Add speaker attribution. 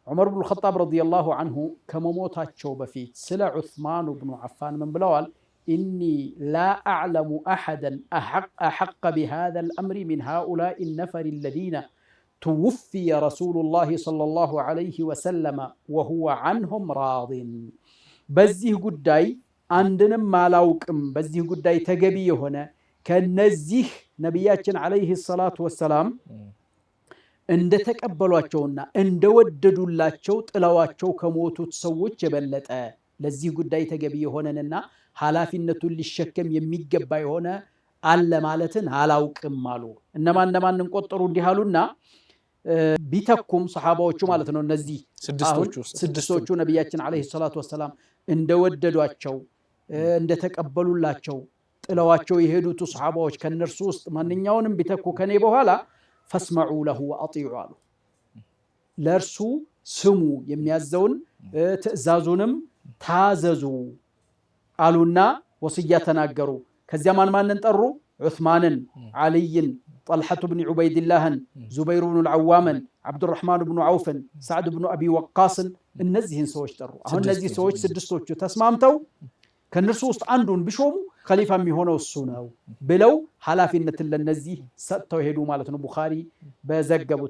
Speaker 1: ዑመር ብኑ ኸጣብ ረዲየላሁ አንሁ ከመሞታቸው በፊት ስለ ዑስማን ብኑ ዓፋን ምን ብለዋል? ኢኒ ላ አዕለሙ አሐደን አሐቀ ቢሃዘል አምሪ ሚን ሃኡላኢ ነፈሪ አለዚነ ትውፍየ ረሱሉላሂ ሰለላሁ ዐለይሂ ወሰለም ወሁወ ዐንሁም ራዲን። በዚህ ጉዳይ አንድንም አላውቅም፣ በዚህ ጉዳይ ተገቢ የሆነ ከነዚህ ነቢያችን ዐለይሂ ሰላቱ ወሰላም እንደተቀበሏቸውና እንደወደዱላቸው ጥለዋቸው ከሞቱት ሰዎች የበለጠ ለዚህ ጉዳይ ተገቢ የሆነንና ኃላፊነቱን ሊሸከም የሚገባ የሆነ አለ ማለትን አላውቅም አሉ። እነማን እንቆጠሩ እንዲህ አሉና ቢተኩም ሰሓባዎቹ ማለት ነው። እነዚህ ስድስቶቹ ነቢያችን ዐለይሂ ሰላቱ ወሰላም እንደወደዷቸው እንደተቀበሉላቸው ጥለዋቸው የሄዱት ሰሓባዎች ከነርሱ ውስጥ ማንኛውንም ቢተኩ ከኔ በኋላ ፈስመዑ ለሁ ወአጢዑ አሉ። ለእርሱ ስሙ፣ የሚያዘውን ትእዛዙንም ታዘዙ አሉና ወስያ ተናገሩ። ከዚያ ማንን ጠሩ? ዑስማንን፣ ዓልይን፣ ጠልሐቱ ብን ዑበይድላህን፣ ዙበይሩ ብኑ ልዓዋምን፣ ዓብዱራሕማን ብኑ ዐውፍን፣ ሳዕድ ብኑ አቢ ወቃስን፣ እነዚህን ሰዎች ጠሩ። አሁን እነዚህ ሰዎች ስድስቶቹ ተስማምተው ከእነርሱ ውስጥ አንዱን ቢሾሙ ከሊፋ የሚሆነው እሱ ነው ብለው ኃላፊነትን ለነዚህ ሰጥተው ሄዱ ማለት ነው። ቡኻሪ በዘገቡት